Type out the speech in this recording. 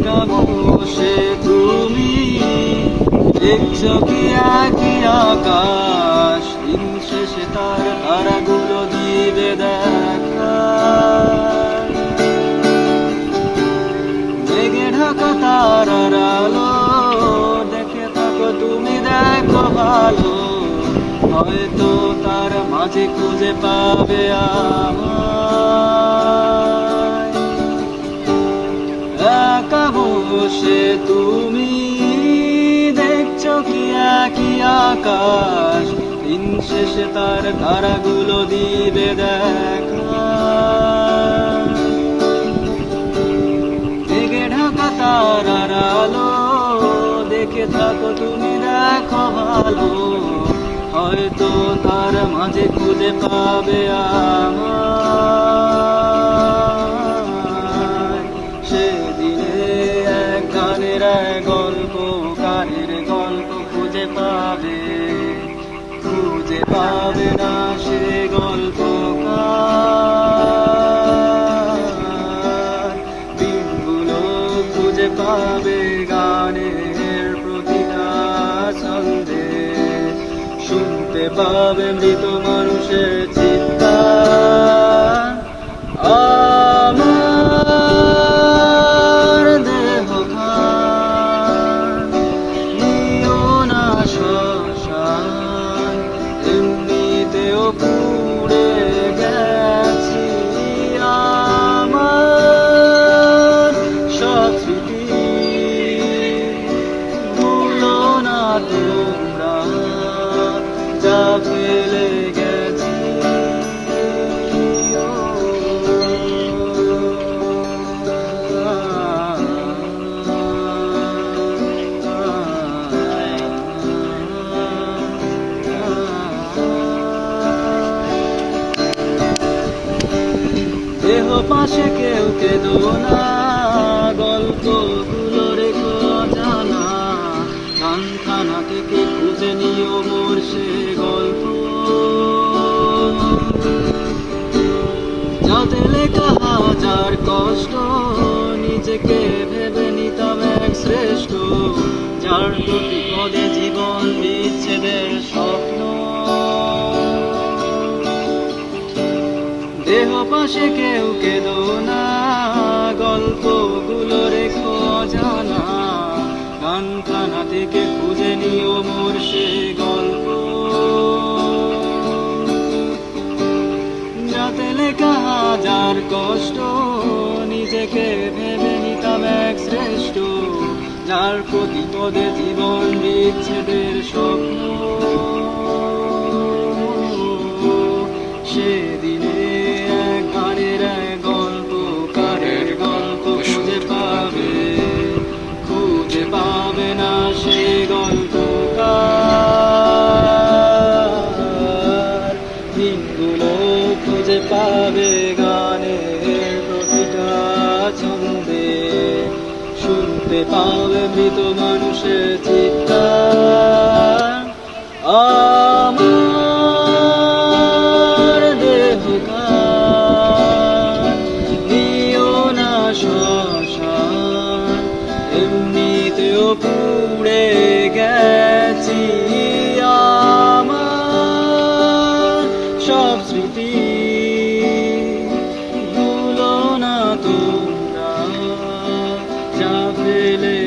একা বসে তুমি দেখছো কি একই আকাশ, দিন শেষে তার তারাগুলো দিবে দেখা। মেঘে ঢাকা তারার আলো দেখে থাকো তুমি, দেখো ভালো, হয়তো তার মাঝে খুঁজে পাবে আমায়। একা বসে তুমি দেখছো কি একই আকাশ, দিন শেষে তার তারাগুলো দিবে দেখা। মেঘে ঢাকা তারার আলো দেখে থাকো তুমি, দেখো ভালো, হয়তো তার মাঝে খুঁজে পাবে আমায়। সেদিনে এক গানের গল্পকারের গল্প খুঁজে পাবে, খুঁজে পাবে না সে গল্পকার। দিনগুলো খুঁজে পাবে গানের প্রতিটা ছন্দে, শুনতে পাবে মৃত মানুষের চিৎকার। আমার দেহ খান নিও না শ্মশান, এমনিতেও পুড়ে গেছি। আমার সব স্মৃতি ভুলো না তোমরা, যা ফেলে গেছি। দেহ পাশে কেউ কেঁদো না, গল্পগুলো রেখো জানা, গানখানা থেকে খুঁজে নিও মোর সে গল্প। যাতে লেখা হাজার কষ্ট, নিজেকে ভেবে নিতাম এক শ্রেষ্ঠ, যার প্রতি পদে জীবন বিচ্ছেদের স্বপ্ন। দেহ পাশে কেউ কেঁদো না, গল্পগুলো রেখো জানা, গানখানা থেকে খুঁজে নিও মোর সে গল্প। যাতে লেখা হাজার কষ্ট, নিজেকে ভেবে নিতাম এক শ্রেষ্ঠ, যার প্রতি পদে জীবন বিচ্ছেদের স্বপ্ন। সেদিনে এক গানের গল্পকারের গল্প খুঁজে পাবে, খুঁজে পাবে না সে গল্পকার। দিনগুলো খুঁজে পাবে গানের প্রতিটা ছন্দে, শুনতে পাবে মৃত মানুষের চিৎকার। আমার দেহ খান নিও না শ্মশান, এমনিতেও পুড়ে গেছি। আমার সব স্মৃতি ভুলো না তোমরা, যা ফেলে